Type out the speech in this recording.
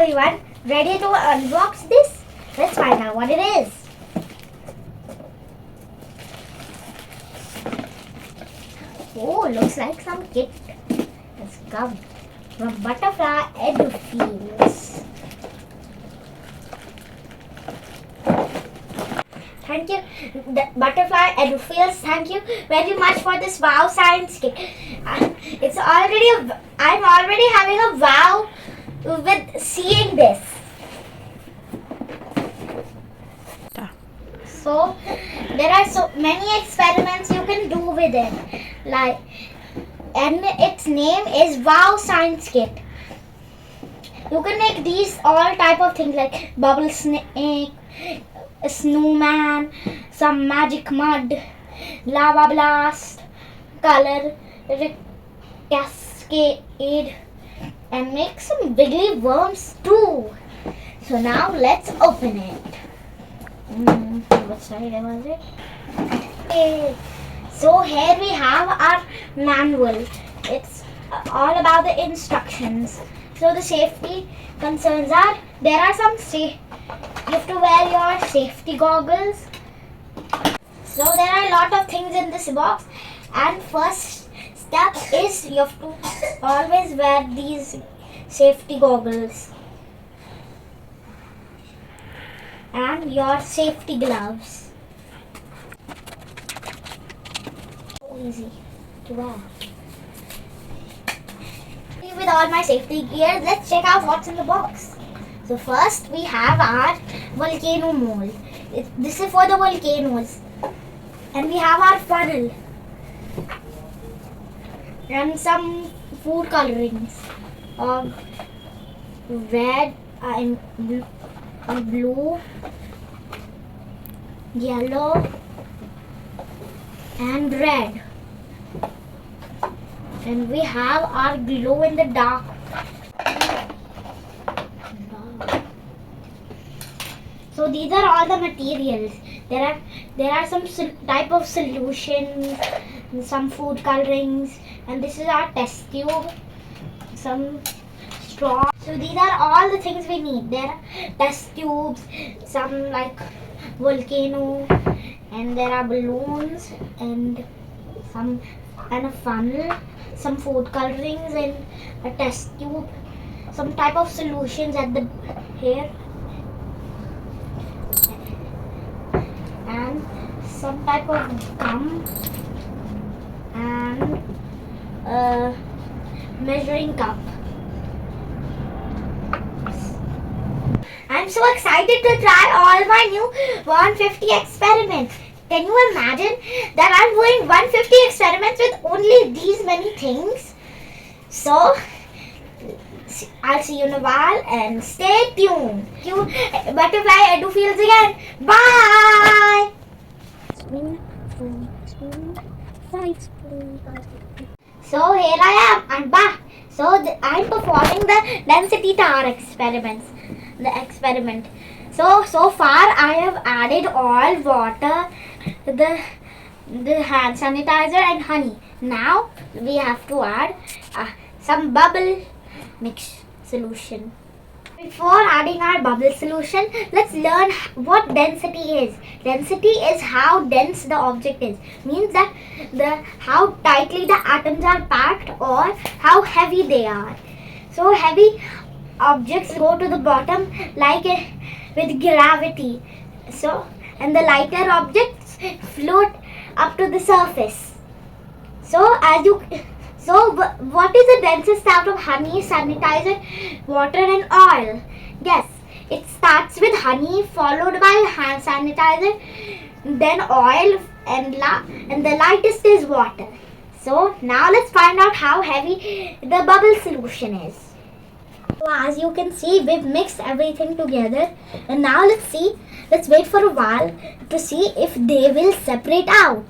everyone, ready to unbox this? Let's find out what it is. Oh, looks like some kit has come from ButterFly EduFields. Thank you, ButterFly EduFields. Thank you very much for this WoW science kit. I'm already having a wow with seeing this. So there are so many experiments you can do with it, and its name is WoW Science Kit. You can make these all type of things like bubble snake, a snowman, some magic mud, lava blast, color cascade, and make some wiggly worms too. So now let's open it. What side was it? Okay. So here we have our manual. It's all about the instructions. So the safety concerns are, there are some you have to wear your safety goggles. So there are a lot of things in this box, and first step is you have to always wear these safety goggles and your safety gloves. So easy to wear. With all my safety gear, let's check out what's in the box. So first we have our volcano mold. This is for the volcanoes. And we have our funnel and some food colorings of red and blue, yellow and red. And we have our glow in the dark. So these are all the materials. There are some type of solutions, some food colorings, and this is our test tube, some straw. So these are all the things we need. There are test tubes, some like volcano, and there are balloons and a funnel, some food colorings and a test tube, some type of solutions at the here, and some type of gum and a measuring cup. I'm so excited to try all my new 150 experiments. Can you imagine that I'm doing 150 experiments with only these many things? So, I'll see you in a while and stay tuned. Thank you, ButterFly EduFields again. Bye! So here I am. I'm back. So I'm performing the density tower experiment. So far I have added all water, the hand sanitizer and honey. Now we have to add some bubble mix solution. Before adding our bubble solution, let's learn what density is. Density is how dense the object is. Means that how tightly the atoms are packed or how heavy they are. So heavy objects go to the bottom with gravity. And the lighter objects float up to the surface. What is the densest out of honey, sanitizer, water and oil? Yes, it starts with honey followed by hand sanitizer, then oil and the lightest is water. So now let's find out how heavy the bubble solution is. So as you can see, we've mixed everything together, and now let's wait for a while to see if they will separate out.